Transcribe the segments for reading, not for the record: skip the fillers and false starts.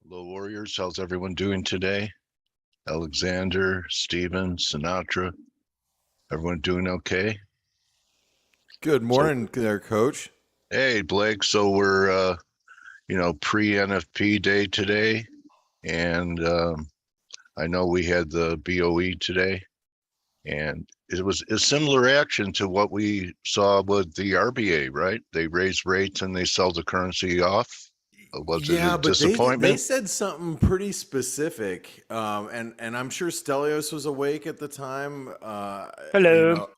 Hello, Warriors. How's everyone doing today? Alexander, Steven, Sinatra. Everyone doing okay? Good So, morning there, Coach. hey, Blake. So we're, pre-NFP day today, and I know we had the BOE today, and it was a similar action to what we saw with the RBA, right? They raised rates and they sell the currency off. Was it a Yeah, but they disappointment? said something pretty specific, and I'm sure Stelios was awake at the time. Hello.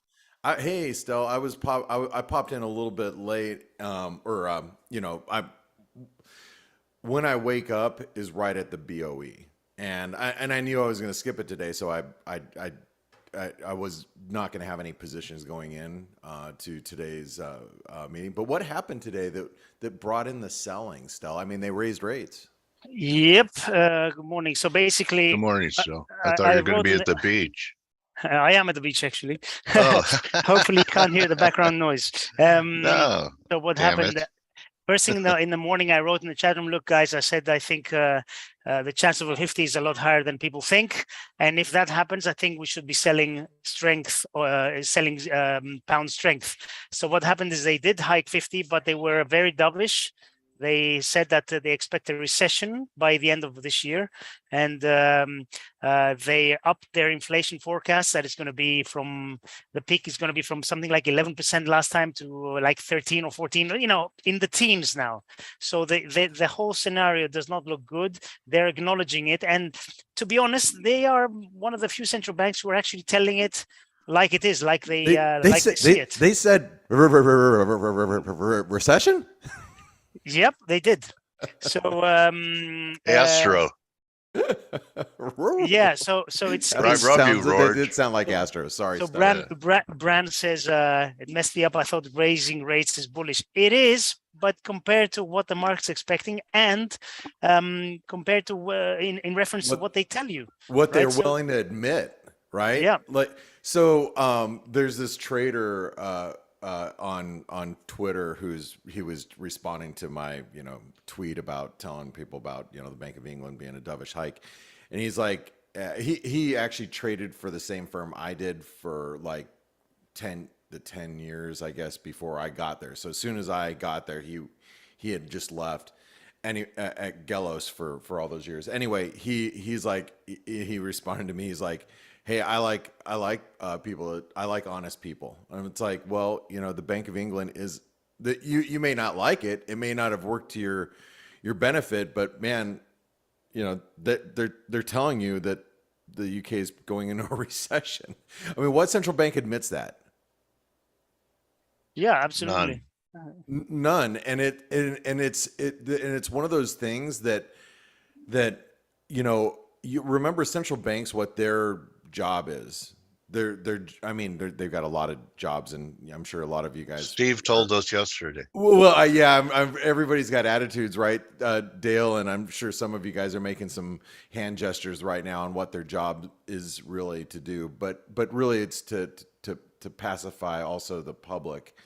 Hey Stel, I popped in a little bit late, I when I wake up is right at the BOE, and I knew I was going to skip it today, so I was not going to have any positions going in to today's meeting. But what happened today that brought in the selling, Stel? I mean, they raised rates. Yep. Good morning. So basically, Good morning, Joe. I thought I you were going to wrote be in at the beach. I am at the beach actually. Oh, Hopefully, you can't hear the background noise. no, So what damn happened? it. First thing in the morning, I wrote in the chat room, look, guys, I said I think the chance of a 50 is a lot higher than people think, and if that happens, I think we should be selling strength or selling pound strength. So what happened is they did hike 50, but they were very dovish. They said that they expect a recession by the end of this year, and they upped their inflation forecast. That is going to be from the peak is going to be from something like 11% last time to like 13 or 14. In the teens now. So the whole scenario does not look good. They're acknowledging it, and to be honest, they are one of the few central banks who are actually telling it like it is, like they see it. They said recession. Yep, they did. So Astro. yeah, so it's But I rub you, That Roard. did sound like Astro. Sorry, so Stel. Brand says it messed me up. I thought raising rates is bullish. It is, but compared to what the market's expecting, and compared to in reference to what they tell you, What they're right? So willing to admit, right? yeah, There's this trader on Twitter he was responding to my tweet about telling people about the Bank of England being a dovish hike, and he's like he actually traded for the same firm I did for like 10 years, I guess, before I got there. So as soon as I got there, he had just left at Gelos for all those years. Anyway, he's like he responded to me. He's like, "Hey, I like people. I like honest people." And it's like, well, the Bank of England is that you may not like it. It may not have worked to your benefit, but man, that they're telling you that the UK is going into a recession. I mean, what central bank admits that? yeah, None. absolutely. None. And it's one of those things that you remember central banks, what their job is. They've got a lot of jobs, and I'm sure a lot of you guys Steve are. told us yesterday. Well, yeah, everybody's got attitudes, right, Dale? And I'm sure some of you guys are making some hand gestures right now on what their job is really to do. But really, it's to pacify also the public,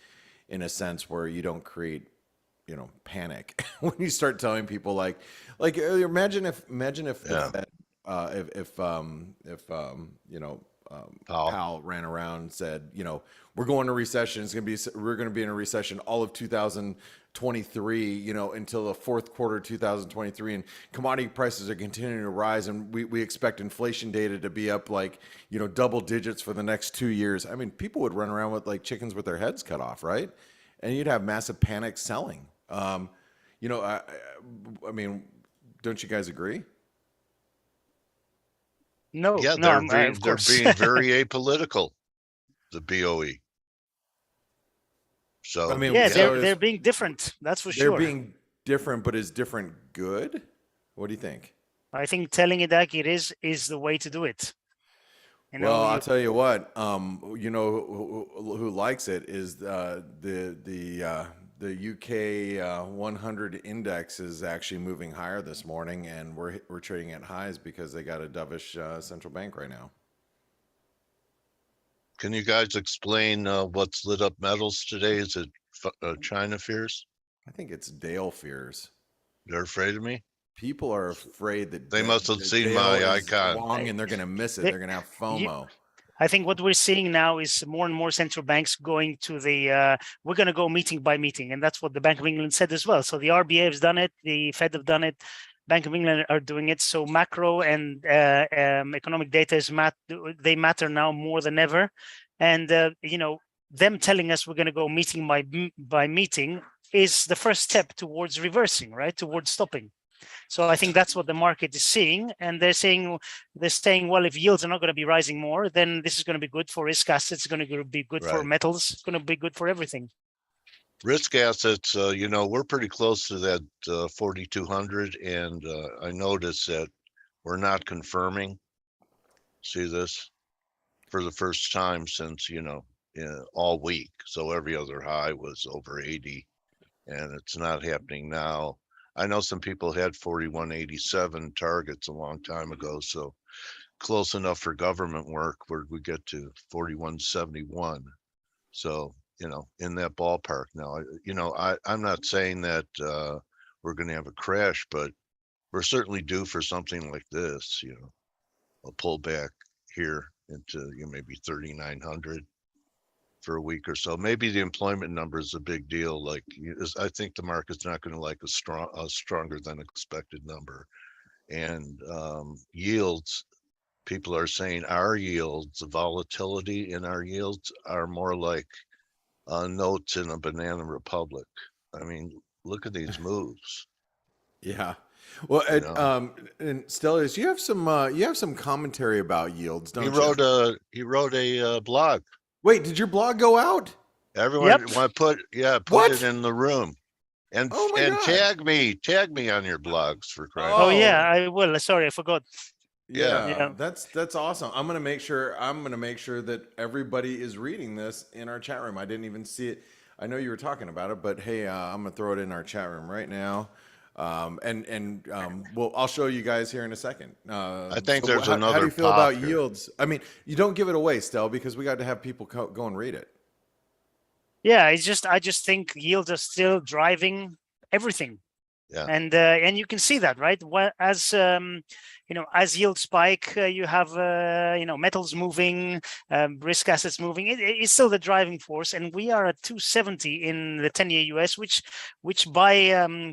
in a sense where you don't create panic when you start telling people imagine if Yeah. Powell. Powell ran around and said, we're going to recession. We're going to be in a recession all of 2023, until the fourth quarter of 2023, and commodity prices are continuing to rise, and we expect inflation data to be up double digits for the next 2 years. I mean, people would run around with like chickens with their heads cut off, right? And you'd have massive panic selling. I mean, don't you guys agree? No, Yeah, no, they're of course. being very apolitical, the BOE. I So mean, Yeah, yeah, they're being different. That's for they're sure. being different, but is different good? What do you think? I think telling it like it is the way to do it. Well, I'll You tell you what. Who likes it is the UK 100 index is actually moving higher this morning, and we're trading at highs because they got a dovish central bank right now. can you guys explain what's lit up metals today? Is it China fears? I think it's Dale fears. They're afraid of me? People are afraid that They must have seen Dale my is icon. wrong and they're going to miss it. They- They're going to have you- FOMO. I think what we're seeing now is more and more central banks going to the, we're going to go meeting by meeting. And that's what the Bank of England said as well. So the RBA has done it, the Fed have done it, Bank of England are doing it. So macro and economic data they matter now more than ever. And, them telling us we're going to go meeting by meeting is the first step towards reversing, right? Towards stopping. So I think that's what the market is seeing, and they're saying, well, if yields are not going to be rising more, then this is going to be good for risk assets. It's going to be good for Right. metals. It's going to be good for everything. Risk assets, we're pretty close to that 4,200, and I noticed that we're not confirming. See this for the first time since all week. So every other high was over 80, and it's not happening now. I know some people had 4187 targets a long time ago, so close enough for government work where we get to 4171. So, in that ballpark now. I'm not saying that we're going to have a crash, but we're certainly due for something like this, a pullback here into maybe 3,900 for a week or so. Maybe the employment number is a big deal. Like, I think the market's not going to like a stronger than expected number. And yields, people are saying our yields, the volatility in our yields are more like notes in a banana republic. I mean, look at these moves. Yeah. Well, and Stellius, you have some commentary about yields, don't you? He wrote a blog. Wait, did your blog go out? Everyone want to put What? it in the room, and Oh my God. tag me on your blogs for crying. Oh yeah, I will. Sorry, I forgot. Yeah, that's awesome. I'm gonna make sure that everybody is reading this in our chat room. I didn't even see it. I know you were talking about it, but hey, I'm gonna throw it in our chat room right now. Well, I'll show you guys here in a second. I think there's how another do you feel pop about here. yields? I mean, you don't give it away, Stel, because we got to have people go and read it. Yeah, I just think yields are still driving everything. Yeah. And you can see that, right? As as yields spike, you have metals moving, risk assets moving. It's still the driving force, and we are at 270 in the 10-year US, which by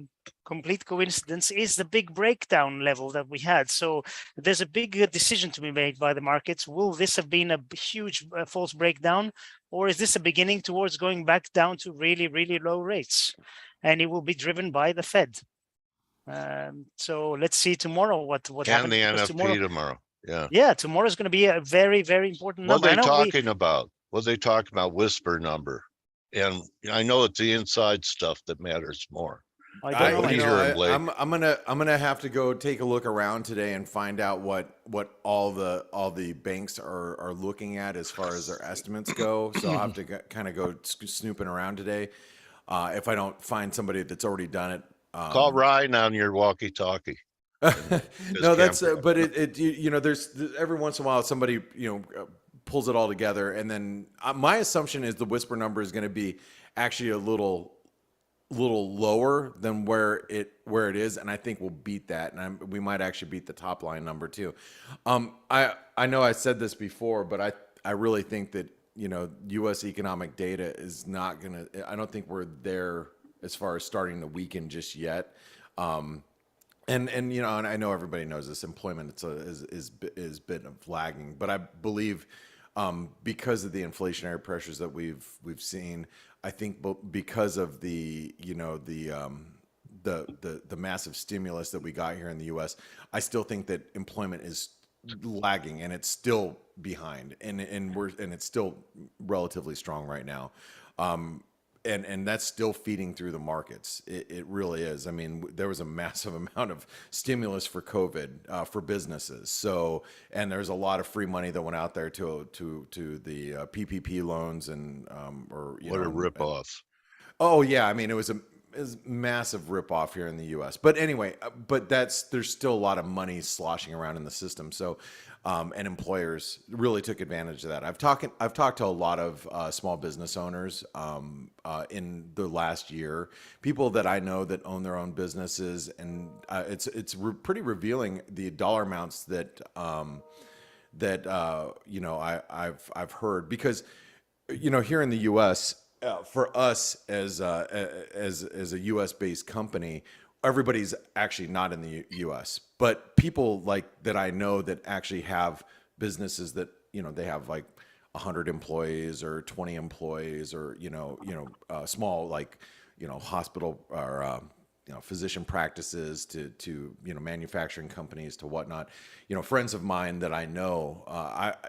complete coincidence is the big breakdown level that we had. So there's a big decision to be made by the markets. Will this have been a huge false breakdown, or is this a beginning towards going back down to really, really low rates? And it will be driven by the Fed. So let's see tomorrow what happens. And the NFP tomorrow. Yeah, tomorrow is going to be a very, very important number. What are they talking about? What are they talking about? Whisper number. And I know it's the inside stuff that matters more. I don't know. I'm gonna have to go take a look around today and find out what all the banks are looking at as far as their estimates go. So I'll have to kind of go snooping around today. If I don't find somebody that's already done it, call Ryan on your walkie-talkie. No, that's but there's every once in a while somebody pulls it all together, and then my assumption is the whisper number is going to be actually a little lower than where it is, and I think we'll beat that, and we might actually beat the top line number too. I know I said this before, but I really think that U.S. economic data is not gonna. I don't think we're there as far as starting to weaken just yet. And I know everybody knows this. Employment is bit of lagging, but I believe because of the inflationary pressures that we've seen, I think because of the massive stimulus that we got here in the U.S., I still think that employment is lagging and it's still behind, and it's still relatively strong right now. And that's still feeding through the markets. It really is. I mean, there was a massive amount of stimulus for COVID for businesses. So, and there's a lot of free money that went out there to the PPP loans and what a ripoff. Oh yeah, I mean, it was massive ripoff here in the U.S. But anyway, there's still a lot of money sloshing around in the system. So, and employers really took advantage of that. I've talked to a lot of small business owners in the last year, people that I know that own their own businesses, and it's pretty revealing the dollar amounts that I've heard, because here in the U.S. For us as a U.S. based company, everybody's actually not in the U.S. But people like that I know that actually have businesses that they have like 100 employees or 20 employees, or small hospital or physician practices to manufacturing companies to whatnot. Friends of mine that I know,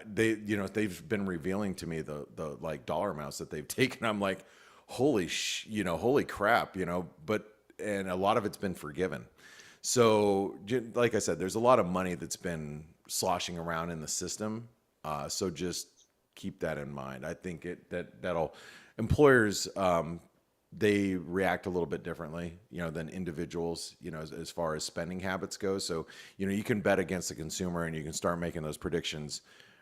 they've been revealing to me the like dollar amounts that they've taken. I'm like, holy crap, and a lot of it's been forgiven. So like I said, there's a lot of money that's been sloshing around in the system. So just keep that in mind. I think that'll employers, they react a little bit differently, than individuals, as far as spending habits go. So, you can bet against the consumer and you can start making those predictions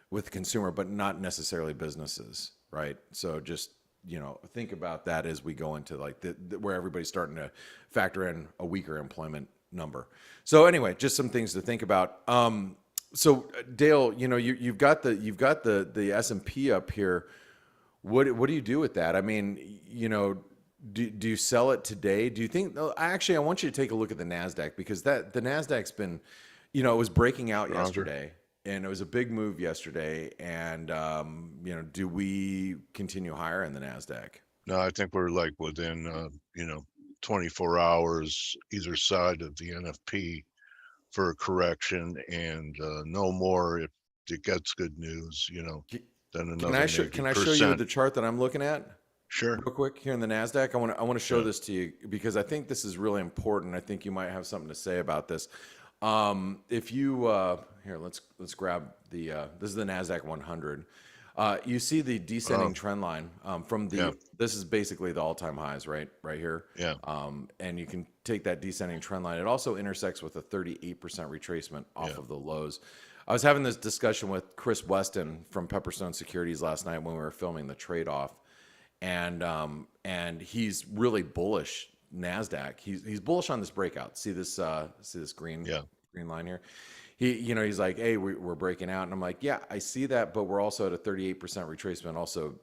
with the consumer, but not necessarily businesses, right? So just, think about that as we go into like where everybody's starting to factor in a weaker employment number. So anyway, just some things to think about. So Dale, you've got the S&P up here. What do you do with that? I mean, do you sell it today? Do you think? Actually, I want you to take a look at the Nasdaq, because the Nasdaq's been, it was breaking out yesterday, and it was a big move yesterday. And do we continue higher in the Nasdaq? No, I think we're like within 24 hours either side of the NFP for a correction, and no more if it gets good news. Then another. Can I show you the chart that I'm looking at? Sure. Real quick here in the Nasdaq, I want to show this to you, because I think this is really important. I think you might have something to say about this. If you here, let's grab the this is the Nasdaq 100. You see the descending trend line from the this is basically the all-time highs right here. Yeah. And you can take that descending trend line. It also intersects with a 38% retracement off of the lows. I was having this discussion with Chris Weston from Pepperstone Securities last night when we were filming the trade-off. And he's really bullish Nasdaq. He's bullish on this breakout. See this green line here. He's like, hey, we're breaking out, and I'm like, yeah, I see that, but we're also at a 38% retracement. Also,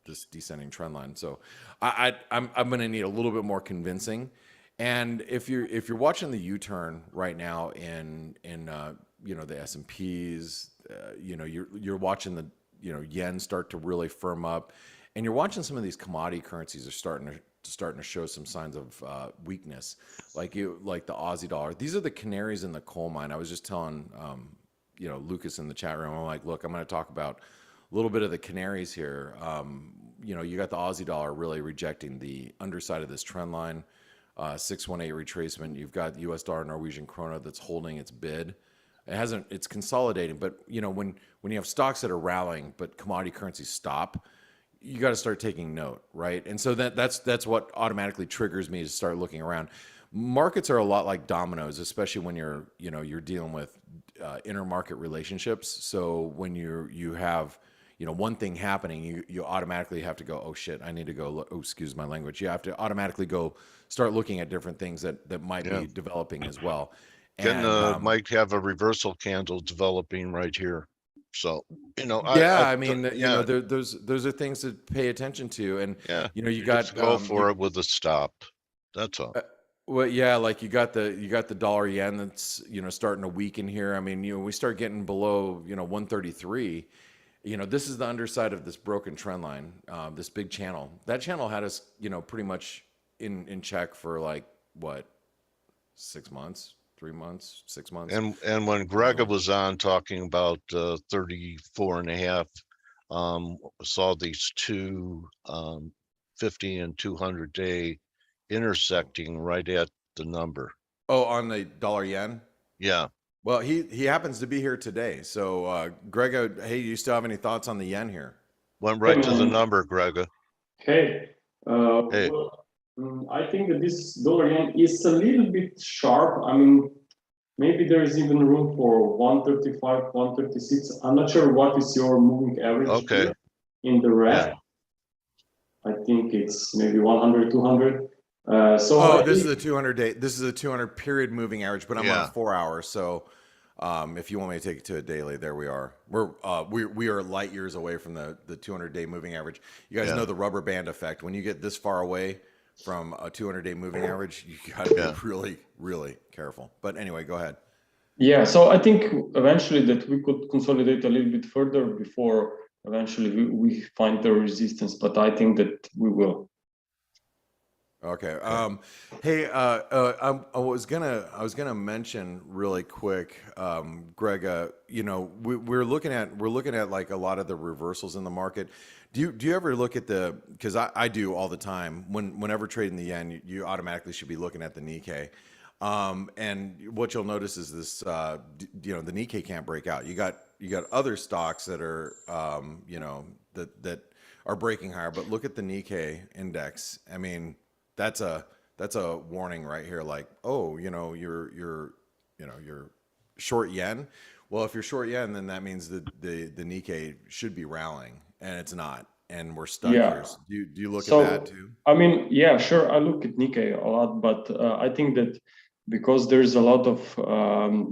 this descending trend line. So I'm going to need a little bit more convincing. And if you're watching the U-turn right now in the S&Ps, you're watching the yen start to really firm up. And you're watching some of these commodity currencies are starting to show some signs of weakness, like the Aussie dollar. These are the canaries in the coal mine. I was just telling Lucas in the chat room, I'm like, look, I'm going to talk about a little bit of the canaries here. You got the Aussie dollar really rejecting the underside of this trend line, 618 retracement. You've got US dollar Norwegian krona that's holding its bid. It's consolidating, but when you have stocks that are rallying but commodity currencies stop, you got to start taking note, right? And so that's what automatically triggers me to start looking around. Markets are a lot like dominoes, especially when you're dealing with intermarket relationships. So when you have one thing happening, you automatically have to go, oh shit, I need to go. Oh, excuse my language. You have to automatically go start looking at different things that might be developing as well. And might have a reversal candle developing right here. So, those are things to pay attention to. And, you got to go for it with a stop. That's all. Well, yeah, like you got the dollar yen that's, starting to weaken here. I mean, we start getting below, 133, this is the underside of this broken trend line, this big channel. That channel had us, pretty much in check for like what, 6 months? 3 months, 6 months. And when Grega was on talking about 34 and a half, saw these two 50 and 200 day intersecting right at the number. Oh, on the dollar yen? Yeah. Well, he happens to be here today. So Grega, hey, you still have any thoughts on the yen here? Went right to the number, Grega. Hey. Hey. I think that this dollar yen is a little bit sharp. I mean, maybe there is even room for 135, 136. I'm not sure what is your moving average Okay. here in the red. I think it's maybe 100, 200. This is a 200-day. This is a 200 period moving average, but I'm on a 4 hour. So, if you want me to take it to a daily, there we are. We are light years away from the 200-day moving average. You guys know the rubber band effect. When you get this far away from a 200-day moving average, you got to be really, really careful. But anyway, go ahead. Yeah, so I think eventually that we could consolidate a little bit further before eventually we find the resistance, but I think that we will. Okay. Hey, I was gonna mention really quick, Grega. You know, we're looking at like a lot of the reversals in the market. Do you ever look at because I do all the time whenever trading the yen, you automatically should be looking at the Nikkei. And what you'll notice is this, the Nikkei can't break out. You got other stocks that are, that are breaking higher, but look at the Nikkei index. I mean, that's a warning right here. Like, oh, you're short yen. Well, if you're short yen, then that means the Nikkei should be rallying, and it's not, and we're stuck here. So do you look at that too? I mean, yeah, sure. I look at Nikkei a lot, but I think that because there's a lot of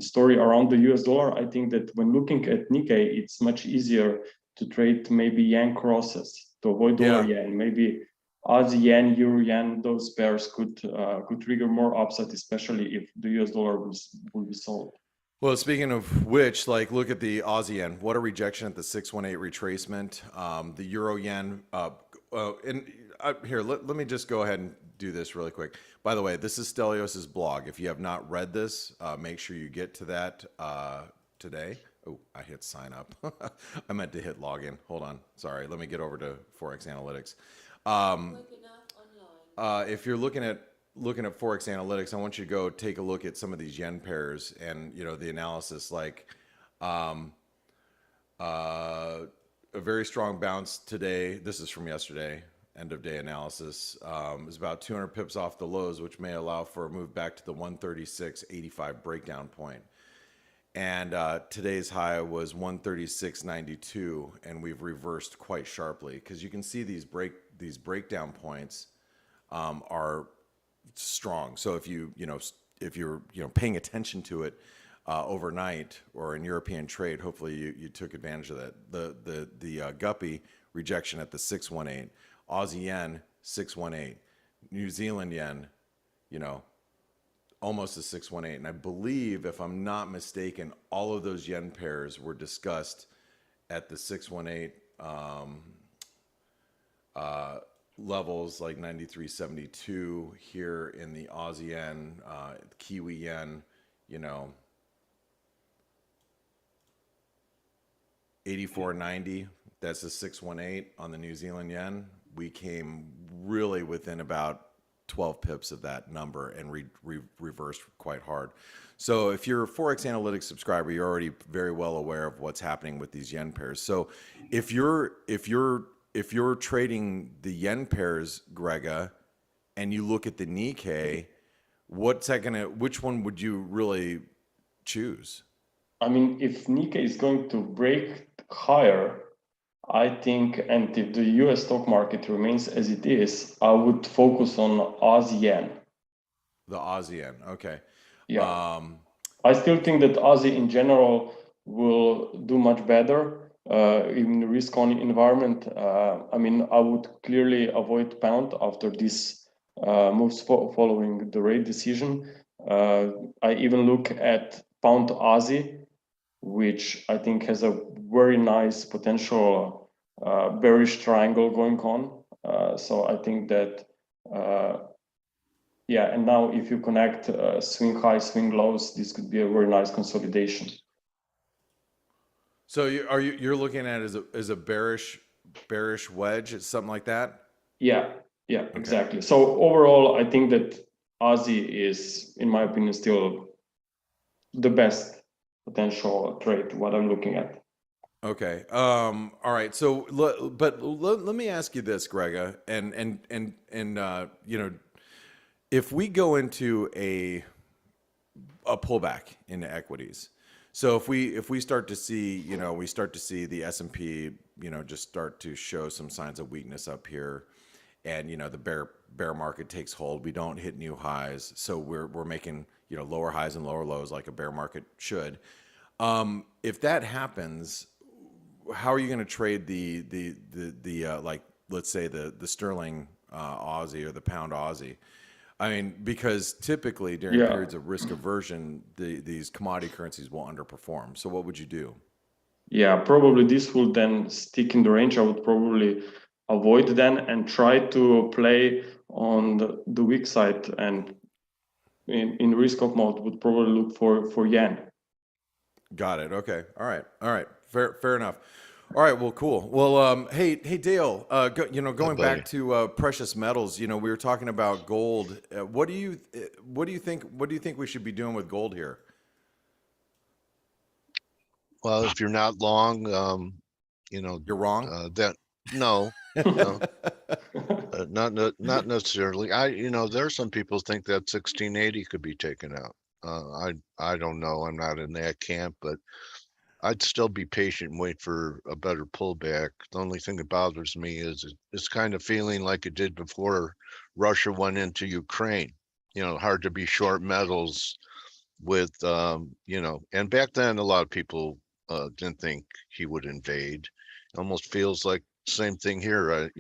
story around the US dollar, I think that when looking at Nikkei, it's much easier to trade maybe yen crosses to avoid dollar yen. Maybe Aussie yen, Euro yen, those pairs could trigger more upside, especially if the US dollar will be sold. Well, speaking of which, like, look at the Aussie yen. What a rejection at the 618 retracement. The Euro yen. Here, let me just go ahead and do this really quick. By the way, this is Stelios's blog. If you have not read this, make sure you get to that today. Oh, I hit sign up. I meant to hit login. Hold on. Sorry. Let me get over to ForexAnalytix. If you're looking at ForexAnalytix, I want you to go take a look at some of these yen pairs and the analysis. Like a very strong bounce today. This is from yesterday. End of day analysis is about 200 pips off the lows, which may allow for a move back to the 136.85 breakdown point. And today's high was 136.92, and we've reversed quite sharply because you can see these breakdown points are strong. So if you're paying attention to it overnight or in European trade, hopefully you took advantage of that. The guppy rejection at the 618, Aussie yen 618, New Zealand yen, almost a 618. And I believe, if I'm not mistaken, all of those yen pairs were discussed at the 618 levels, like 93.72 here in the Aussie yen, Kiwi yen, 84.90. That's the 618 on the New Zealand yen. We came really within about 12 pips of that number and reversed quite hard. So if you're a ForexAnalytix subscriber, you're already very well aware of what's happening with these yen pairs. So if you're trading the yen pairs, Grega, and you look at the Nikkei, which one would you really choose? I mean, if Nikkei is going to break higher, I think, and if the US stock market remains as it is, I would focus on Aussie yen. The Aussie yen, okay. Yeah. I still think that Aussie in general will do much better in the risk-on environment. I mean, I would clearly avoid pound after this moves following the rate decision. I even look at pound Aussie, which I think has a very nice potential bearish triangle going on. So I think that, and now if you connect swing high, swing lows, this could be a very nice consolidation. So you're looking at it as a bearish wedge, something like that? Yeah, okay. Exactly. So overall, I think that Aussie is, in my opinion, still the best potential trade, what I'm looking at. Okay. All right. So, but let me ask you this, Grega, and if we go into a pullback into equities, so if we start to see, we start to see the S&P, just start to show some signs of weakness up here, and the bear market takes hold, we don't hit new highs, so we're making lower highs and lower lows like a bear market should. If that happens, how are you going to trade the like, let's say the sterling Aussie or the pound Aussie? I mean, because typically during periods of risk aversion, these commodity currencies will underperform. So what would you do? Yeah, probably this will then stick in the range. I would probably avoid then and try to play on the weak side, and in risk off mode would probably look for yen. Got it. Okay. All right. Fair enough. All right. Well, cool. Well, hey, Dale. Going back to precious metals. We were talking about gold. What do you think? What do you think we should be doing with gold here? Well, if you're not long, You're wrong. No, not necessarily. There are some people think that 1680 could be taken out. I don't know. I'm not in that camp, but I'd still be patient and wait for a better pullback. The only thing that bothers me is it's kind of feeling like it did before Russia went into Ukraine. Hard to be short metals with, and back then a lot of people didn't think he would invade. It almost feels like the same thing here.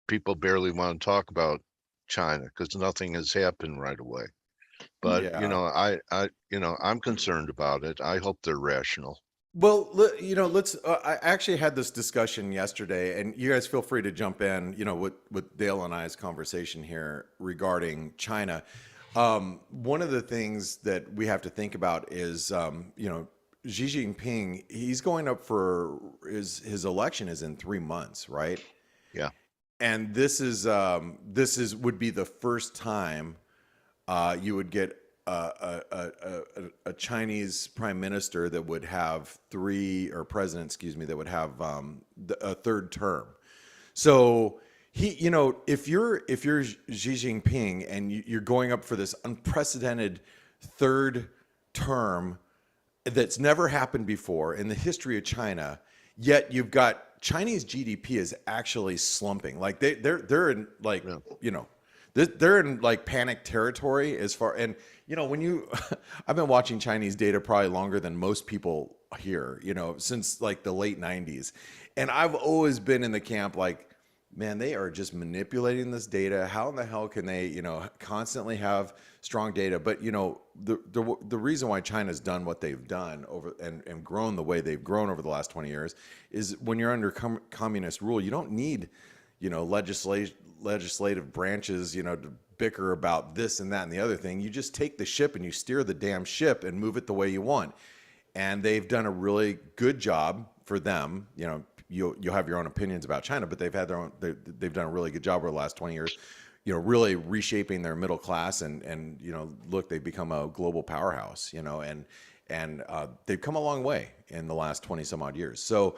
People barely want to talk about China because nothing has happened right away. But I'm concerned about it. I hope they're rational. Well, let's. I actually had this discussion yesterday, and you guys feel free to jump in. With Dale and I's conversation here regarding China. One of the things that we have to think about is, Xi Jinping. He's going up for his election is in 3 months, right? Yeah. And this would be the first time you would get a Chinese prime minister that would have president, that would have a third term. So if you're Xi Jinping and you're going up for this unprecedented third term that's never happened before in the history of China, yet you've got Chinese GDP is actually slumping. Like they're in like, they're in like panic territory as far, and I've been watching Chinese data probably longer than most people here, since like the late 90s. And I've always been in the camp like, man, they are just manipulating this data. How in the hell can they, constantly have strong data? But, the reason why China's done what they've done and grown the way they've grown over the last 20 years is when you're under communist rule, you don't need, legislative branches, to bicker about this and that and the other thing. You just take the ship and you steer the damn ship and move it the way you want. And they've done a really good job for them. You'll have your own opinions about China, but they've done a really good job over the last 20 years, really reshaping their middle class and look, they've become a global powerhouse, and they've come a long way in the last 20 some odd years. So,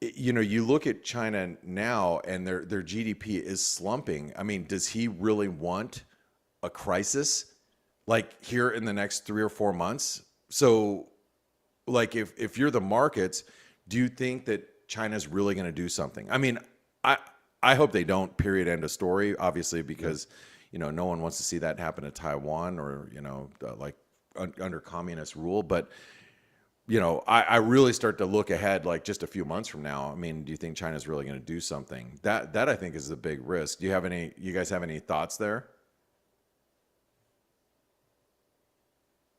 you look at China now and their GDP is slumping. I mean, does he really want a crisis like here in the next 3 or 4 months? So like if you're the markets, do you think that China's really going to do something? I mean, I hope they don't, period, end of story, obviously, because, no one wants to see that happen to Taiwan or, like under communist rule. But, I really start to look ahead, like just a few months from now. I mean, do you think China's really going to do something? That I think is a big risk. Do you guys have any thoughts there?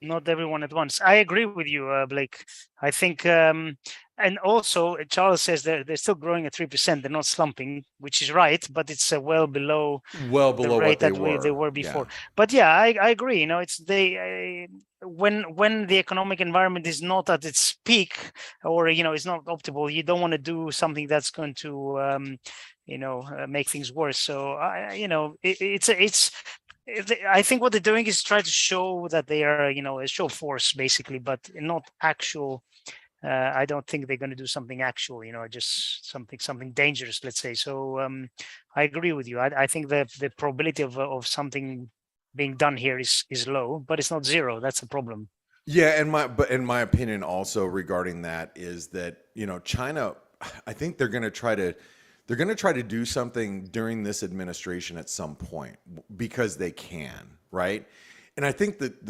Not everyone at once. I agree with you, Blake. I think, and also Charles says they're still growing at 3%. They're not slumping, which is right, but it's well below the rate what they were before. Yeah. But yeah, I agree. It's when the economic environment is not at its peak, or it's not optimal, you don't want to do something that's going to make things worse. So I think what they're doing is try to show that they are, a show force basically, but not actual. I don't think they're going to do something actual, just something dangerous, let's say. So I agree with you. I think the probability of something being done here is low, but it's not zero. That's a problem. Yeah, but in my opinion, also regarding that is that China, I think they're going to try to do something during this administration at some point because they can, right? And I think that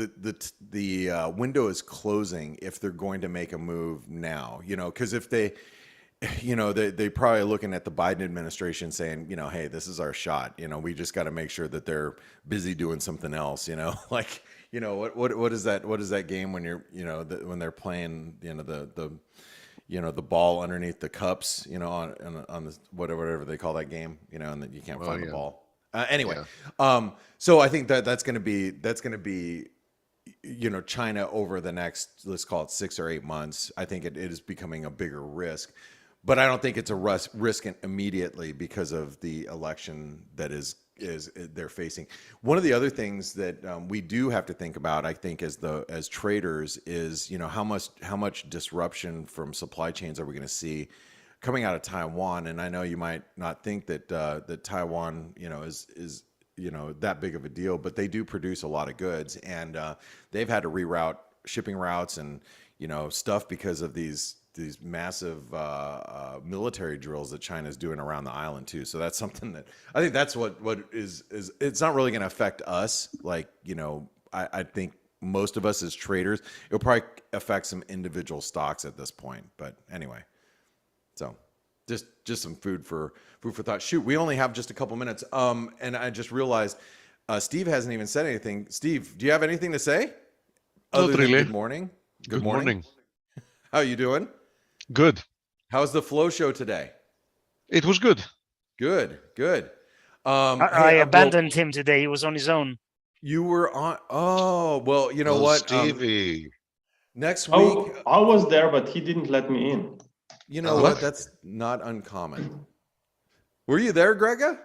the window is closing if they're going to make a move now, because if they probably looking at the Biden administration saying, hey, this is our shot. We just got to make sure that they're busy doing something else, like. What is that? What is that game when you're when they're playing the ball underneath the cups on the whatever they call that game and that you can't find the ball anyway. Yeah. So I think that's going to be China over the next, let's call it 6 or 8 months. I think it is becoming a bigger risk, but I don't think it's a risk immediately because of the election that is they're facing. One of the other things that we do have to think about, I think, as traders is, how much disruption from supply chains are we going to see coming out of Taiwan? And I know you might not think that that Taiwan, is that big of a deal, but they do produce a lot of goods, and they've had to reroute shipping routes and stuff because of these massive military drills that China's doing around the island too. So that's something that I think that's what is it's not really going to affect us. Like, I think most of us as traders, it'll probably affect some individual stocks at this point. But anyway, so just some food for thought. Shoot, we only have just a couple minutes. And I just realized Steve hasn't even said anything. Steve, do you have anything to say? Not really. Good morning. Good morning. How you doing? Good. How's the flow show today? It was good. Good. I abandoned him today. He was on his own. You were on. Oh, well, you know what, Stevie. Next week. I was there, but he didn't let me in. You know what? That's not uncommon. Were you there, Grega?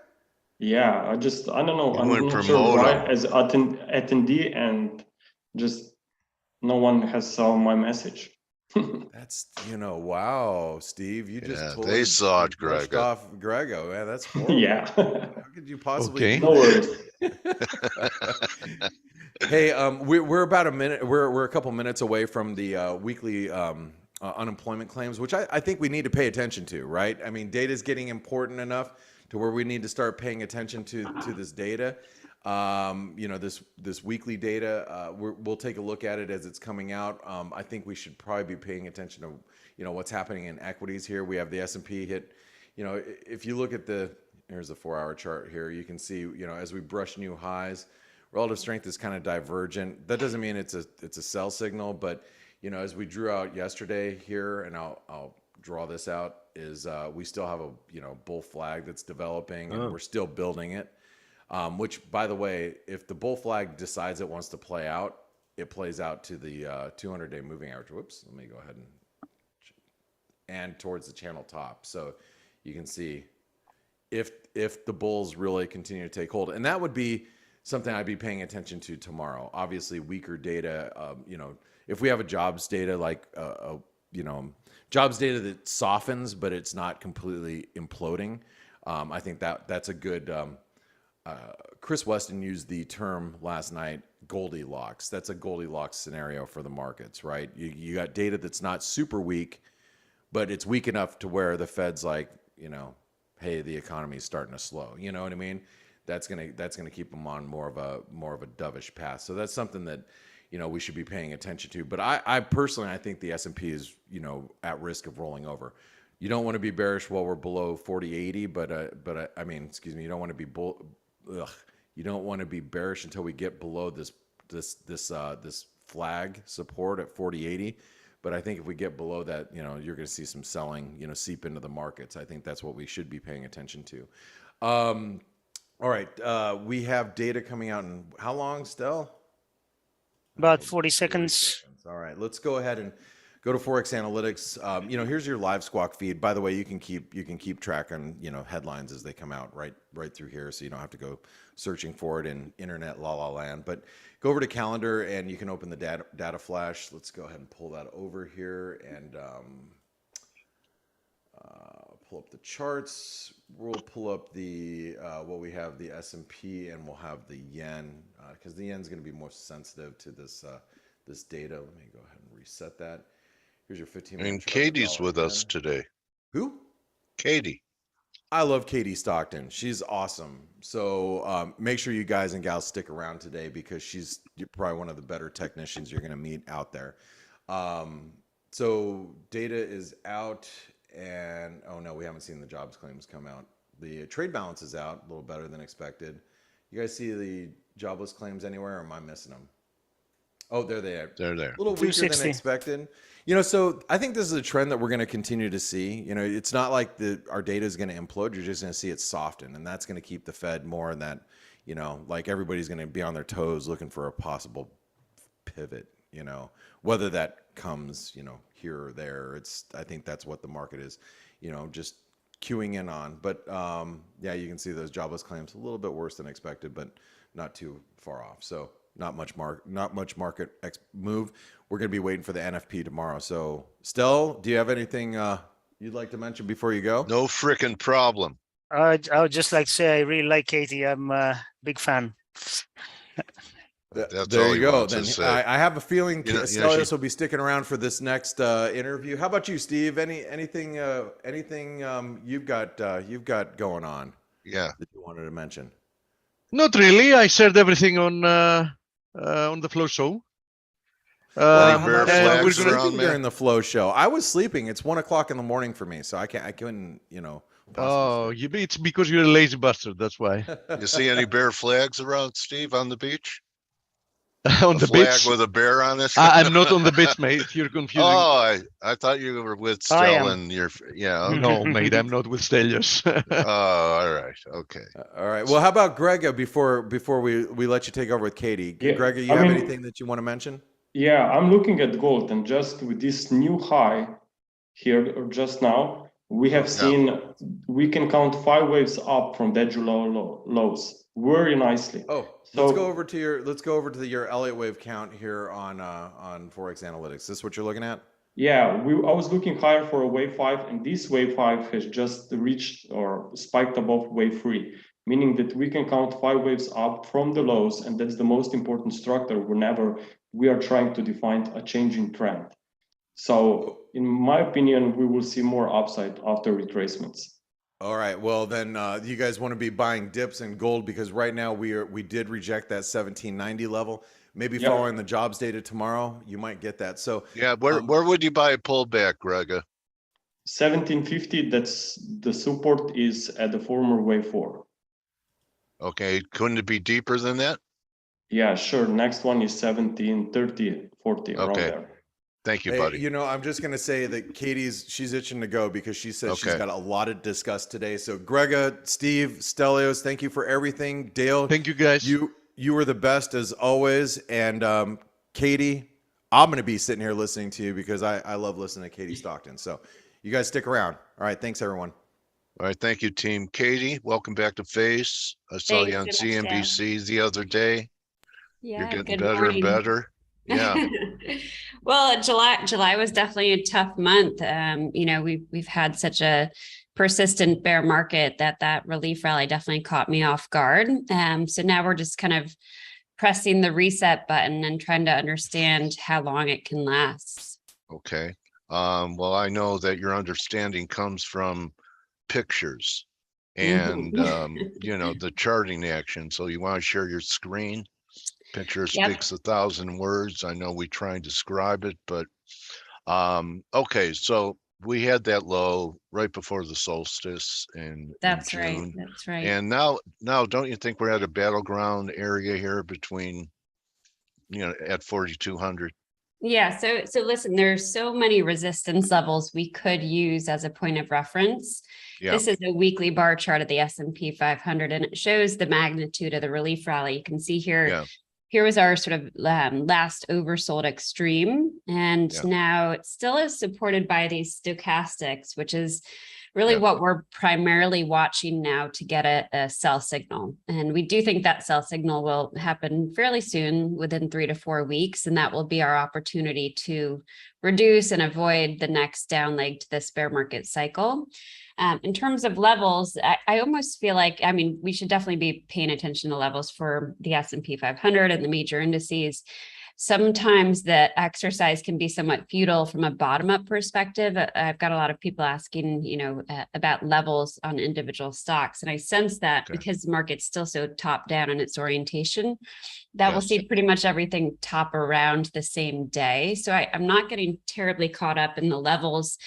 Yeah, I don't know. I'm went not for sure modem. why as attendee, and just no one has saw my message. That's wow, Steve, you just totally they saw it, brushed Grega. off Grega. Man, that's horrible. Yeah. How could you possibly? Okay. Do No worries. Hey, we're about a minute. We're a couple minutes away from the weekly unemployment claims, which I think we need to pay attention to. Right? I mean, data is getting important enough to where we need to start paying attention to this data. This weekly data, we'll take a look at it as it's coming out. I think we should probably be paying attention to, what's happening in equities here. We have the S&P hit, if you look at here's the 4-hour chart here, you can see, as we brush new highs, relative strength is kind of divergent. That doesn't mean it's a sell signal, but, as we drew out yesterday here, and I'll draw this out, is we still have a, bull flag that's developing, and we're still building it. Which, by the way, if the bull flag decides it wants to play out, it plays out to the 200-day moving average. Whoops, let me go ahead and towards the channel top. So you can see if the bulls really continue to take hold, and that would be something I'd be paying attention to tomorrow. Obviously, weaker data. If we have a jobs data like jobs data that softens, but it's not completely imploding, I think that's a good. Chris Weston used the term last night, Goldilocks. That's a Goldilocks scenario for the markets, right? You got data that's not super weak, but it's weak enough to where the Fed's like, hey, the economy's starting to slow. You know what I mean? That's gonna keep them on more of a dovish path. So that's something that we should be paying attention to. But I personally, I think the S&P is at risk of rolling over. You don't want to be bearish while we're below 4080, but I mean, excuse me, you don't want to be you don't want to be bearish until we get below this flag support at 4080. But I think if we get below that, you're going to see some selling, seep into the markets. I think that's what we should be paying attention to. All right, we have data coming out in how long, Stel? About 40 seconds. All right, let's go ahead and go to ForexAnalytix. Here's your live squawk feed. By the way, you can keep track on headlines as they come out right through here, so you don't have to go searching for it in internet la land. But go over to calendar and you can open the data flash. Let's go ahead and pull that over here and pull up the charts. We'll pull up the we have the S&P, and we'll have the yen, because the yen's going to be more sensitive to this this data. Let me go ahead and reset that. Here's your 15-minute And chart for Katie's dollar with us yen. today. Who? Katie. I love Katie Stockton. She's awesome. So make sure you guys and gals stick around today, because you're probably one of the better technicians you're going to meet out there. So data is out, and oh no, we haven't seen the jobs claims come out. The trade balance is out, a little better than expected. You guys see the jobless claims anywhere, or am I missing them? Oh, there they are. They're there. A little weaker than 260. expected. So I think this is a trend that we're going to continue to see. It's not like our data is going to implode. You're just going to see it soften, and that's going to keep the Fed more in that, like everybody's going to be on their toes looking for a possible pivot, whether that comes, here or there. I think that's what the market is, just queuing in on. But yeah, you can see those jobless claims a little bit worse than expected, but not too far off. So not much market move. We're going to be waiting for the NFP tomorrow. So Stel, do you have anything you'd like to mention before you go? No frickin' problem. I would just like to say I really like Katie. I'm a big fan. That's there all you he go. wants Then to say. I have a feeling You know, Stelios will be sticking around for this next interview. How about you, Steve? Anything you've got going on? Yeah. That you wanted to mention? Not really. I shared everything on the Flow Show. Any How bear about you? flags We're sleeping around, man? during the Flow Show. I was sleeping. It's 1 o'clock in the morning for me, so I couldn't, Oh, it's because you're a lazy bastard. That's why. You see any bear flags around, Steve, on the beach? On A the flag beach. with a bear on it? I'm not on the beach, mate. You're confusing. Oh, I thought you were with I Stel am. and yeah. Okay. No, mate. I'm not with Stelios. Oh, all right. Okay. All right. Well, how about Grega before we let you take over with Katie? Yeah, Grega, you have anything that you want to mention? Yeah, I'm looking at gold, and just with this new high here just now, we have seen, we can count 5 waves up from that July lows very nicely. Oh, So- let's go over to your Elliott wave count here on ForexAnalytix. Is this what you're looking at? Yeah, I was looking higher for a wave 5, and this wave 5 has just reached or spiked above wave 3, meaning that we can count 5 waves up from the lows, and that's the most important structure whenever we are trying to define a changing trend. So in my opinion, we will see more upside after retracements. All right. Well, then you guys want to be buying dips in gold, because right now we did reject that 1790 level. Maybe following the jobs data tomorrow, you might get that. So Yeah, where would you buy a pullback, Grega? 1750, that's the support is at the former wave 4. Okay, couldn't it be deeper than that? Yeah, sure. Next one is 1730, 40 around Okay. there. Thank you, hey, buddy. I'm just gonna say that she's itching to go, because she said she's Okay. got a lot to discuss today. So Grega, Steve, Stelios, thank you for everything. Dale, Thank you, guys. You were the best as always. And Katie, I'm going to be sitting here listening to you, because I love listening to Katie Stockton. So you guys stick around. All right. Thanks, everyone. All right, thank you, team. Katie, welcome back to F.A.C.E. I saw you on Thanks so much, Dan. CNBC the other day. Yeah, You're getting good better morning. and better. Yeah. Well, July was definitely a tough month. We've had such a persistent bear market that relief rally definitely caught me off guard. So now we're just kind of pressing the reset button and trying to understand how long it can last. Okay. Well, I know that your understanding comes from pictures and the charting action. So you want to share your screen. Picture speaks 1,000 words. I know we try and describe it, but okay. So we had that low right before the solstice in June. That's right. And now don't you think we're at a battleground area here between, at 4,200? Yeah. So listen, there's so many resistance levels we could use as a point of reference. Yeah. This is a weekly bar chart of the S&P 500, and it shows the magnitude of the relief rally. You can see here. Yeah. Here was our sort of last oversold extreme, and now it still is supported by these stochastics, which is really Yeah. what we're primarily watching now to get a sell signal. And we do think that sell signal will happen fairly soon, within 3 to 4 weeks. And that will be our opportunity to reduce and avoid the next down leg to this bear market cycle. In terms of levels, I almost feel like, I mean, we should definitely be paying attention to levels for the S&P 500 and the major indices. Sometimes the exercise can be somewhat futile from a bottom-up perspective. I've got a lot of people asking, about levels on individual stocks. And I sense that because the market's still so top-down in its orientation, that we'll see pretty much everything top around the same day. So I'm not getting terribly caught up in the levels,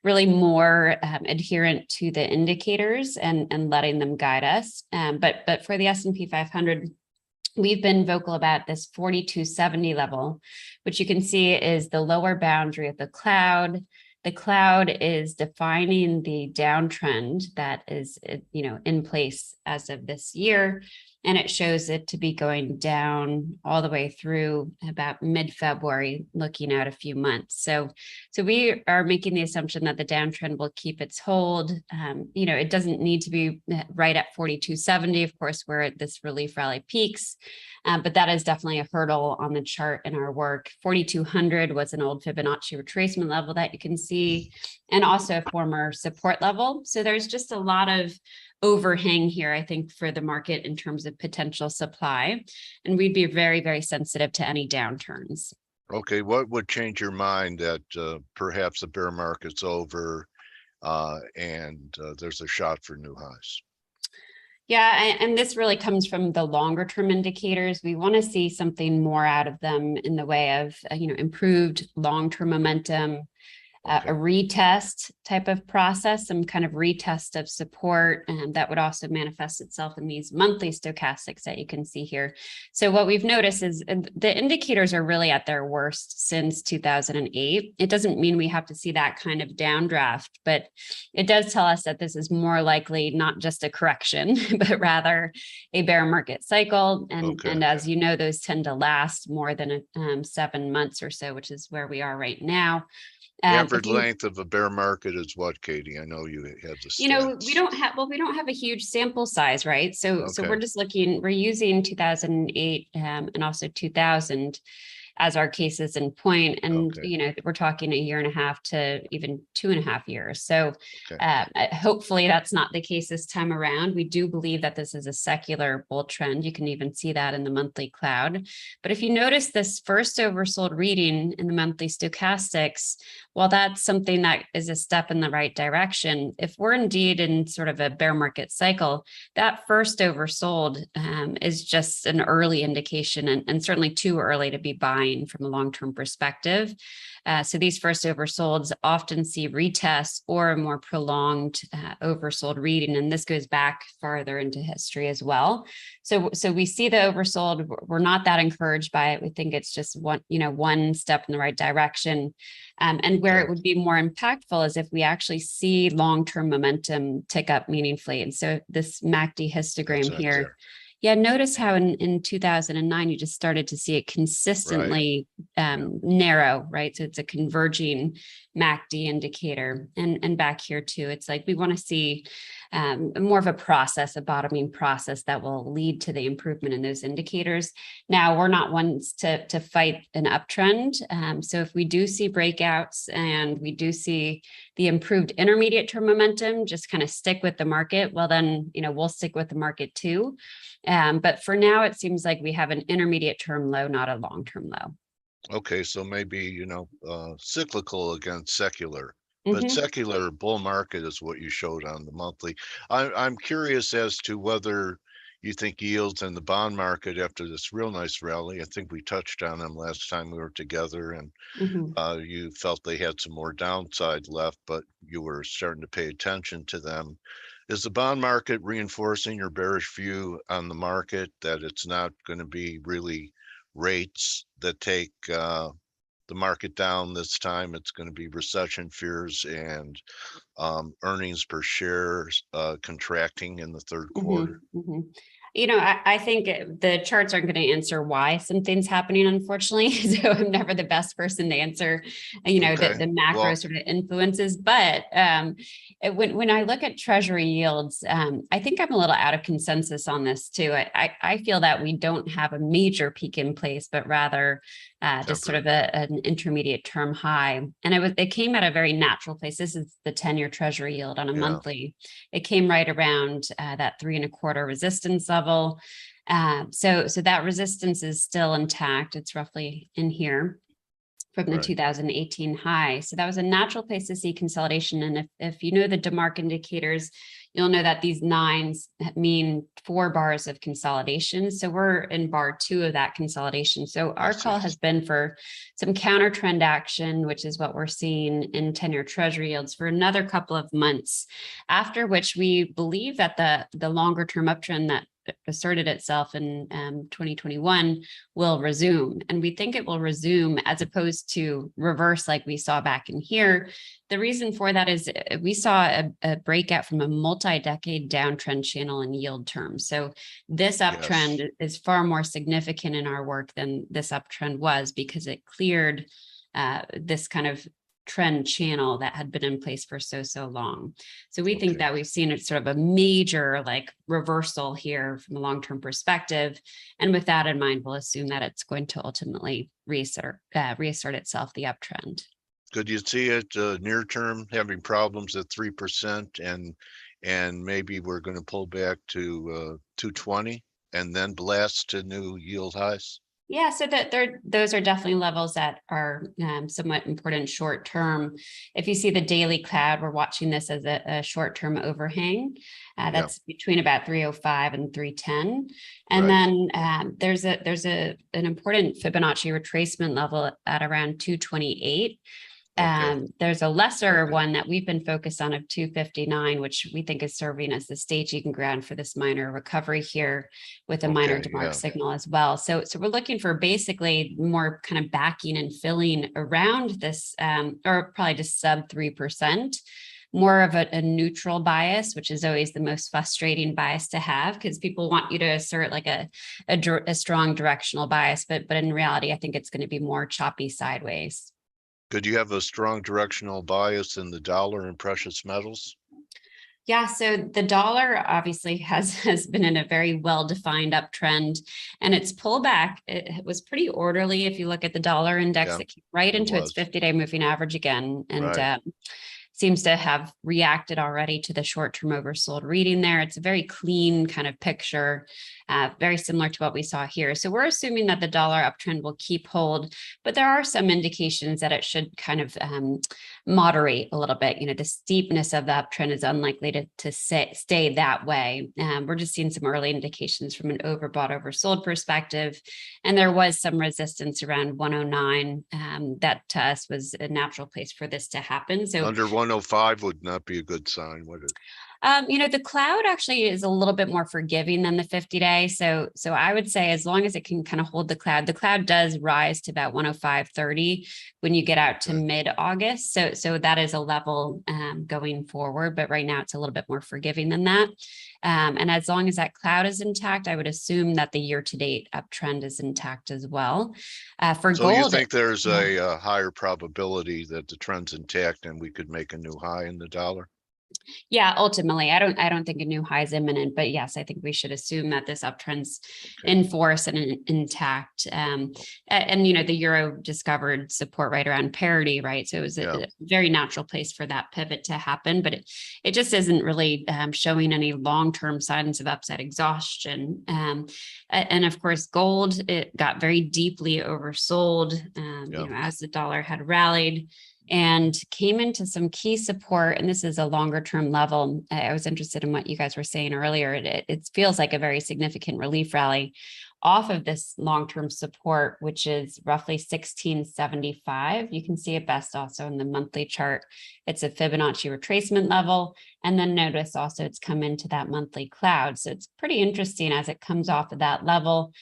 really more adherent to the indicators and letting them guide us. But for the S&P 500, we've been vocal about this 4270 level, which you can see is the lower boundary of the cloud. The cloud is defining the downtrend that is, in place as of this year. And it shows it to be going down all the way through about mid-February, looking at a few months. So we are making the assumption that the downtrend will keep its hold. It doesn't need to be right at 4270, of course, where this relief rally peaks. But that is definitely a hurdle on the chart in our work. 4200 was an old Fibonacci retracement level that you can see, and also a former support level. So there's just a lot of overhang here, I think, for the market in terms of potential supply. And we'd be very, very sensitive to any downturns. Okay, what would change your mind that perhaps the bear market's over and there's a shot for new highs? Yeah, and this really comes from the longer term indicators. We want to see something more out of them in the way of, improved long-term momentum, a retest type of process, some kind of retest of support, and that would also manifest itself in these monthly stochastics that you can see here. So what we've noticed is the indicators are really at their worst since 2008. It doesn't mean we have to see that kind of downdraft, but it does tell us that this is more likely not just a correction, but rather a bear market cycle. And as you know, those tend to last more than 7 months or so, which is where we are right now. Average length of a bear market is what, Katie? I know you have the stats. We don't have a huge sample size, right? So we're just we're using 2008 and also 2000 as our cases in point. And, we're talking 1.5 to even 2.5 years. So hopefully that's not the case this time around. We do believe that this is a secular bull trend. You can even see that in the monthly cloud. But if you notice this first oversold reading in the monthly stochastics, while that's something that is a step in the right direction, if we're indeed in sort of a bear market cycle, that first oversold is just an early indication, and certainly too early to be buying from a long-term perspective. So these first oversolds often see retests or a more prolonged oversold reading, and this goes back farther into history as well. So we see the oversold. We're not that encouraged by it. We think it's just one step in the right direction. And where it would be more impactful is if we actually see long-term momentum tick up meaningfully. And so this MACD histogram here. Yeah, notice how in 2009, you just started to see it consistently narrow, right? So it's a converging MACD indicator. And back here too, it's like we want to see more of a process, a bottoming process that will lead to the improvement in those indicators. Now, we're not ones to fight an uptrend. So if we do see breakouts and we do see the improved intermediate term momentum, just kind of stick with the market, well, then, we'll stick with the market too. But for now, it seems like we have an intermediate term low, not a long-term low. Okay, so maybe, cyclical against secular, but secular bull market is what you showed on the monthly. I'm curious as to whether you think yields in the bond market after this real nice rally, I think we touched on them last time we were together, and you felt they had some more downside left, but you were starting to pay attention to them. Is the bond market reinforcing your bearish view on the market, that it's not going to be really rates that take the market down this time? It's going to be recession fears and earnings per share contracting in the third quarter? I think the charts aren't going to answer why something's happening, unfortunately. So I'm never the best person to answer, Okay. the macro Well- sort of influences. But when I look at Treasury yields, I think I'm a little out of consensus on this too. I feel that we don't have a major peak in place, but rather just sort of an intermediate term high. And it came at a very natural place. This is the 10-year Treasury yield on a monthly. It came right around that 3.25 resistance level. So that resistance is still intact. It's roughly in here from the 2018 high. So that was a natural place to see consolidation. And if you know the DeMark indicators, you'll know that these nines mean 4 bars of consolidation. So we're in bar 2 of that consolidation. So our call has been for some counter trend action, which is what we're seeing in 10-year Treasury yields for another couple of months, after which we believe that the longer term uptrend that asserted itself in 2021 will resume. And we think it will resume as opposed to reverse like we saw back in here. The reason for that is we saw a breakout from a multi-decade downtrend channel in yield terms. So this uptrend is far more significant in our work than this uptrend was, because it cleared this kind of trend channel that had been in place for so long. So we think that we've seen sort of a major reversal here from a long-term perspective. And with that in mind, we'll assume that it's going to ultimately reassert itself, the uptrend. Could you see it near term having problems at 3% and maybe we're going to pull back to 220 and then blast to new yield highs? Yeah, so those are definitely levels that are somewhat important short term. If you see the daily cloud, we're watching this as a short term overhang. That's between about 305 and 310. And then there's an important Fibonacci retracement level at around 228. There's a lesser one that we've been focused on of 259, which we think is serving as the staging ground for this minor recovery here with a minor DeMark signal as well. So we're looking for basically more kind of backing and filling around this, or probably just sub 3%. More of a neutral bias, which is always the most frustrating bias to have, because people want you to assert like a strong directional bias, but in reality, I think it's going to be more choppy sideways. Could you have a strong directional bias in the dollar and precious metals? Yeah, so the dollar obviously has been in a very well-defined uptrend, and its pullback, it was pretty orderly. If you look at the dollar index, it came right into its 50-day moving average again, and seems to have reacted already to the short-term oversold reading there. It's a very clean kind of picture, very similar to what we saw here. So we're assuming that the dollar uptrend will keep hold, but there are some indications that it should kind of moderate a little bit. The steepness of the uptrend is unlikely to stay that way. We're just seeing some early indications from an overbought, oversold perspective. And there was some resistance around 109 that to us was a natural place for this to happen. So under 105 would not be a good sign, would it? The cloud actually is a little bit more forgiving than the 50-day. So I would say as long as it can kind of hold the cloud does rise to about 105.30 when you get out to mid-August. So that is a level going forward, but right now it's a little bit more forgiving than that. And as long as that cloud is intact, I would assume that the year-to-date uptrend is intact as well. For so gold, you think there's a higher probability that the trend's intact and we could make a new high in the dollar? Yeah, ultimately, I don't think a new high is imminent, but yes, I think we should assume that this uptrend's in force and intact. And the euro discovered support right around parity, right? So it was a very natural place for that pivot to happen, but it just isn't really showing any long-term signs of upside exhaustion. And of course, gold, it got very deeply oversold, as the dollar had rallied, and came into some key support. And this is a longer term level. I was interested in what you guys were saying earlier. It feels like a very significant relief rally. off of this long-term support, which is roughly 1675. You can see it best also in the monthly chart. It's a Fibonacci retracement level. And then notice also it's come into that monthly cloud. So it's pretty interesting as it comes off of that level.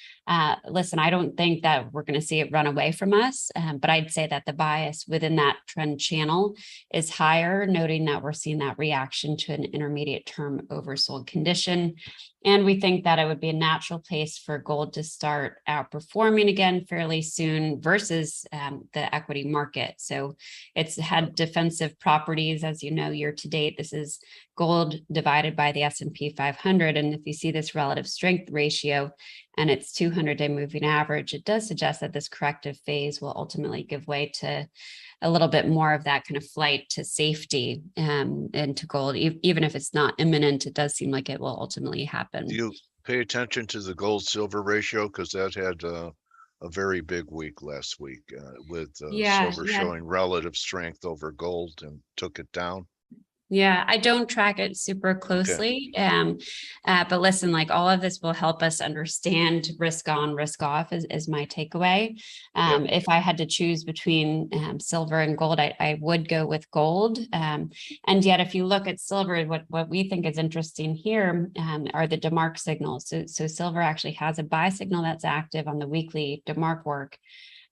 Listen, I don't think that we're going to see it run away from us, but I'd say that the bias within that trend channel is higher, noting that we're seeing that reaction to an intermediate term oversold condition. And we think that it would be a natural place for gold to start outperforming again fairly soon versus the equity market. So it's had defensive properties, as you know, year to date. This is gold divided by the S&P 500. And if you see this relative strength ratio and its 200-day moving average, it does suggest that this corrective phase will ultimately give way to a little bit more of that kind of flight to safety into gold. Even if it's not imminent, it does seem like it will ultimately happen. Do you pay attention to the gold silver ratio? Because that had a very big week last week with silver showing relative strength over gold and took it down. Yeah, I don't track it super closely. Okay. But listen, like all of this will help us understand risk on, risk off is my takeaway. If I had to choose between silver and gold, I would go with gold. And yet, if you look at silver, what we think is interesting here are the DeMark signals. So silver actually has a buy signal that's active on the weekly DeMark work.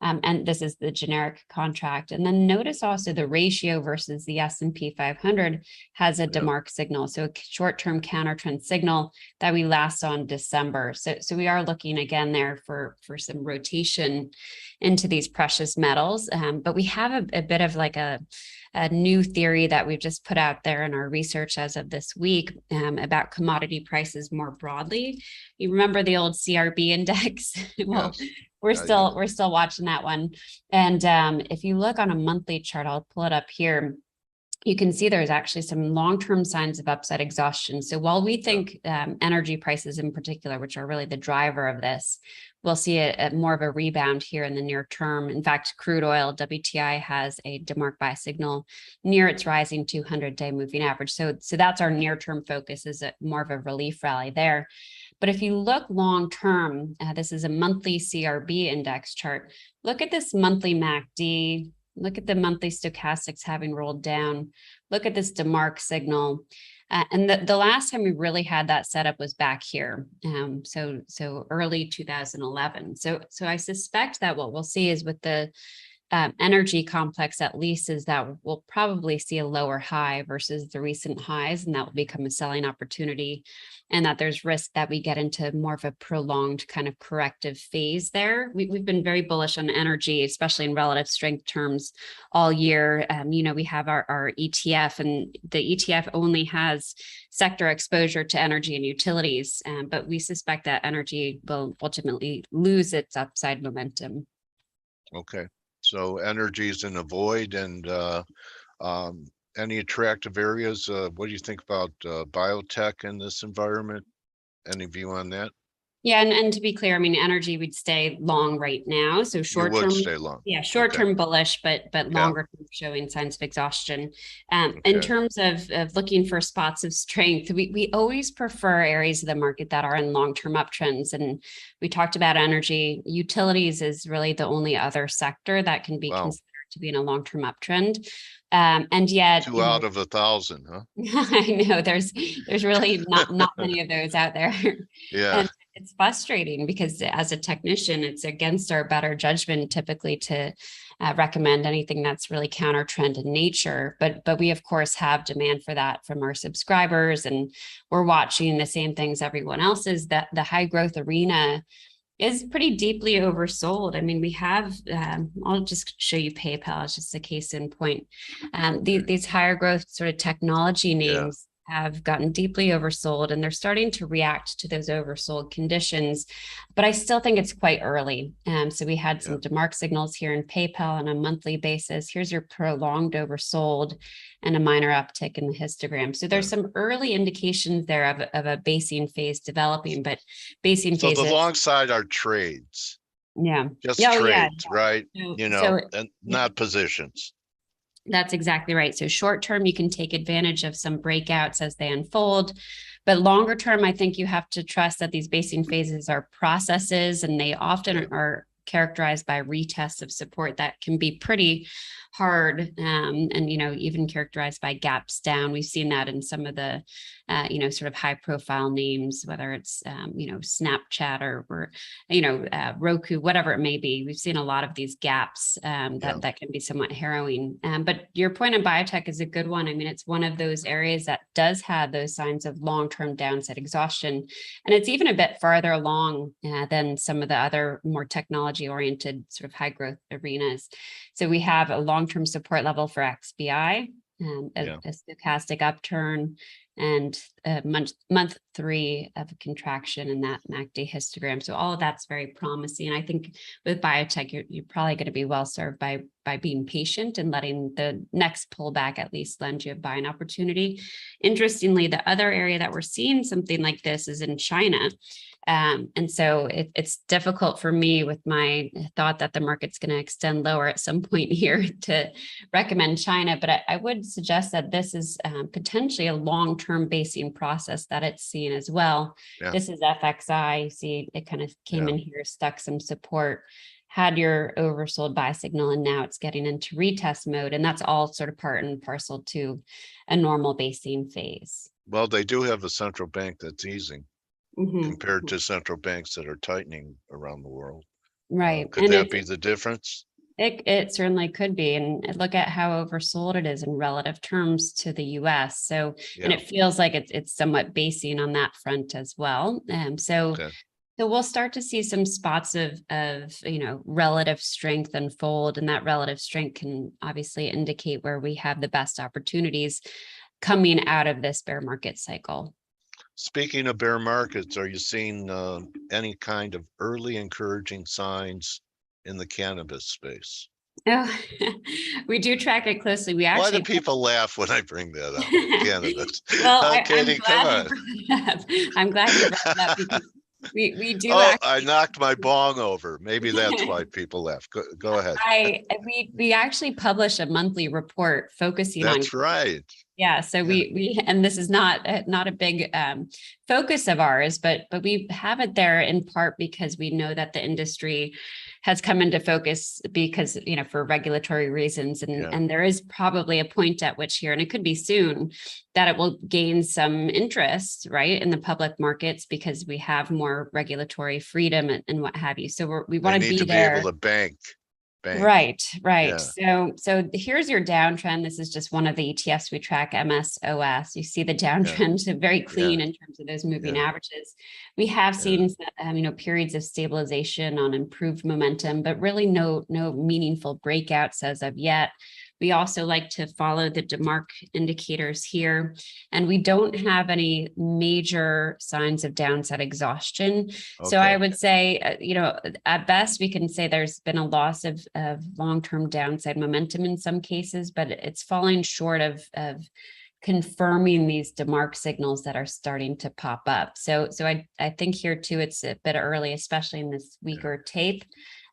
And this is the generic contract. And then notice also the ratio versus the S&P 500 has a DeMark signal. So a short-term counter trend signal that we last saw in December. So we are looking again there for some rotation into these precious metals. But we have a bit of like a new theory that we've just put out there in our research as of this week about commodity prices more broadly. You remember the old CRB index? Well, yes. We're still watching that one. And if you look on a monthly chart, I'll pull it up here. You can see there's actually some long-term signs of upside exhaustion. So while we think energy prices in particular, which are really the driver of this, we'll see a more of a rebound here in the near term. In fact, crude oil, WTI, has a DeMark buy signal near its rising 200-day moving average. So that's our near-term focus, is more of a relief rally there. But if you look long term, this is a monthly CRB index chart. Look at this monthly MACD. Look at the monthly stochastics having rolled down. Look at this DeMark signal. And the last time we really had that setup was back here. So early 2011. So I suspect that what we'll see is with the energy complex, at least, is that we'll probably see a lower high versus the recent highs, and that will become a selling opportunity, and that there's risk that we get into more of a prolonged kind of corrective phase there. We've been very bullish on energy, especially in relative strength terms all year. We have our ETF, and the ETF only has sector exposure to energy and utilities, but we suspect that energy will ultimately lose its upside momentum. Okay. So energy is in a void, and any attractive areas? What do you think about biotech in this environment? Any view on that? Yeah, and to be clear, I mean, energy would stay long right now. So short term, stay long. Yeah, short term bullish, but longer term showing signs of exhaustion. In terms of looking for spots of strength, we always prefer areas of the market that are in long term uptrends. And we talked about energy. Utilities is really the only other sector that can be considered to be in a long term uptrend. And yet 2 out of 1,000, huh? I know there's really not many of those out there. Yeah. And it's frustrating because as a technician, it's against our better judgment typically to recommend anything that's really counter trend in nature. But we of course have demand for that from our subscribers, and we're watching the same things everyone else is. That the high growth arena is pretty deeply oversold. I mean, we have, I'll just show you PayPal as just a case in point. These higher growth sort of technology names have gotten deeply oversold, and they're starting to react to those oversold conditions. But I still think it's quite early. So we had some DeMark signals here in PayPal on a monthly basis. Here's your prolonged oversold and a minor uptick in the histogram. So there's some early indications there of a basing phase developing, but basing phase. So the long side are trades. Yeah. Just trades, right? And not positions. That's exactly right. So short term, you can take advantage of some breakouts as they unfold. But longer term, I think you have to trust that these basing phases are processes, and they often are characterized by retests of support that can be pretty hard, and even characterized by gaps down. We've seen that in some of the sort of high profile names, whether it's Snapchat or Roku, whatever it may be. We've seen a lot of these gaps that can be somewhat harrowing. But your point on biotech is a good one. I mean, it's one of those areas that does have those signs of long-term downside exhaustion, and it's even a bit farther along than some of the other more technology-oriented sort of high-growth arenas. So we have a long-term support level for XBI, a stochastic upturn, and month 3 of a contraction in that MACD histogram. So all of that's very promising. I think with biotech, you're probably going to be well served by being patient and letting the next pullback at least lend you a buying opportunity. Interestingly, the other area that we're seeing something like this is in China. And so it's difficult for me with my thought that the market's going to extend lower at some point here to recommend China, but I would suggest that this is potentially a long-term basing process that it's seeing as well. Yeah. This is FXI. You see it kind of came in here, stuck some support, had your oversold buy signal, and now it's getting into retest mode. And that's all sort of part and parcel to a normal basing phase. Well, they do have a central bank that's easing compared to central banks that are tightening around the world. Right. Could that be the difference? It certainly could be. And look at how oversold it is in relative terms to the US. So, and it feels like it's somewhat basing on that front as well. So we'll start to see some spots of relative strength unfold, and that relative strength can obviously indicate where we have the best opportunities coming out of this bear market cycle. Speaking of bear markets, are you seeing any kind of early encouraging signs in the cannabis space? Oh, we do track it closely. We actually. Why do people laugh when I bring that up? Cannabis. Well, Katie, come on. I'm glad you brought it up because we do. Oh, I knocked my bong over. Maybe that's why people laugh. Go ahead. We actually publish a monthly report focusing on. That's right. Yeah, so we and this is not a big focus of ours, but we have it there in part because we know that the industry has come into focus because for regulatory reasons, and there is probably a point at which here, and it could be soon, that it will gain some interest, right, in the public markets because we have more regulatory freedom and what have you. So we want to be there. Able to bank. Right. Yeah. So here's your downtrend. This is just one of the ETFs we track, MSOS. You see the downtrend very clean in terms of those moving averages. We have seen periods of stabilization on improved momentum, but really no meaningful breakouts as of yet. We also like to follow the DeMark indicators here, and we don't have any major signs of downside exhaustion. Okay. So I would say, at best, we can say there's been a loss of long-term downside momentum in some cases, but it's falling short of confirming these DeMark signals that are starting to pop up. So I think here too, it's a bit early, especially in this weaker tape.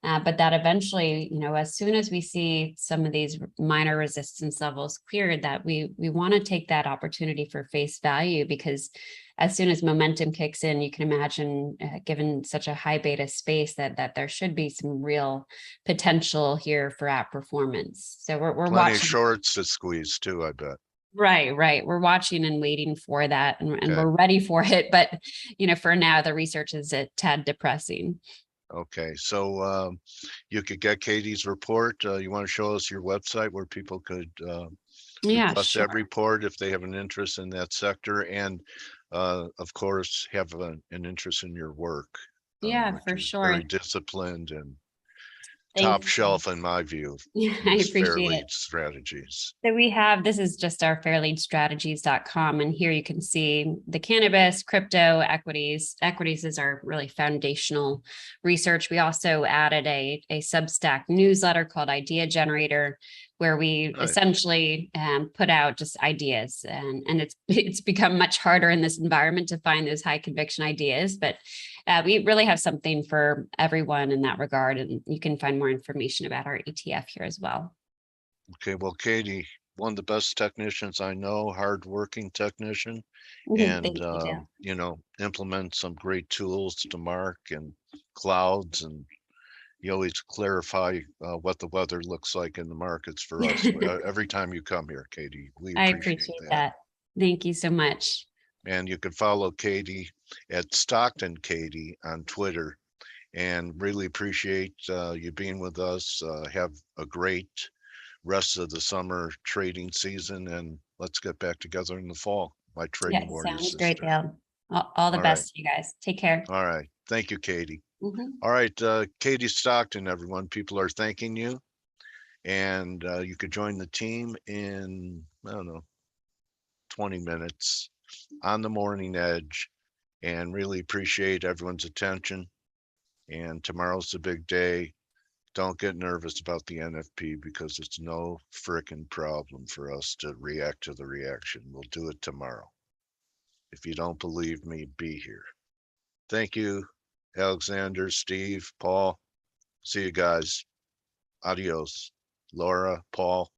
But that eventually, as soon as we see some of these minor resistance levels cleared, that we want to take that opportunity for face value, because as soon as momentum kicks in, you can imagine, given such a high beta space, that there should be some real potential here for outperformance. So we're plenty watching. Of shorts to squeeze too, I bet. Right. We're watching and waiting for that, and we're ready for it. But for now, the research is a tad depressing. Okay, so you could get Katie's report. You want to show us your website where people could request that report if they have an interest in that sector, and of course have an interest in your work. For sure. Very disciplined and top shelf in my view. I appreciate it. Strategies. So we have, this is just our fairleadstrategies.com, and here you can see the cannabis, crypto, equities. Equities is our really foundational research. We also added a Substack newsletter called Idea Generator, where we essentially put out just ideas, and it's become much harder in this environment to find those high conviction ideas, but we really have something for everyone in that regard, and you can find more information about our ETF here as well. Okay, well, Katie, one of the best technicians I know, hardworking technician, Thank and you, Dale. you know, implement some great tools to mark and clouds, and you always clarify what the weather looks like in the markets for us every time you come here, Katie. We I appreciate appreciate that. that. Thank you so much. And you can follow Katie at Stockton Katie on Twitter. And really appreciate you being with us. Have a great rest of the summer trading season, and let's get back together in the fall. My trading Yeah, warrior sounds sister. great, Dale. All the All best to you guys. Take care. All right. Thank you, Katie. Mhm. All right, Katie Stockton, everyone. People are thanking you. And you could join the team in, I don't know, 20 minutes on the morning edge, and really appreciate everyone's attention. And tomorrow's the big day. Don't get nervous about the NFP because it's no frickin' problem for us to react to the reaction. We'll do it tomorrow. If you don't believe me, be here. Thank you, Alexander, Steve, Paul. See you guys. Adios. Laura, Paul.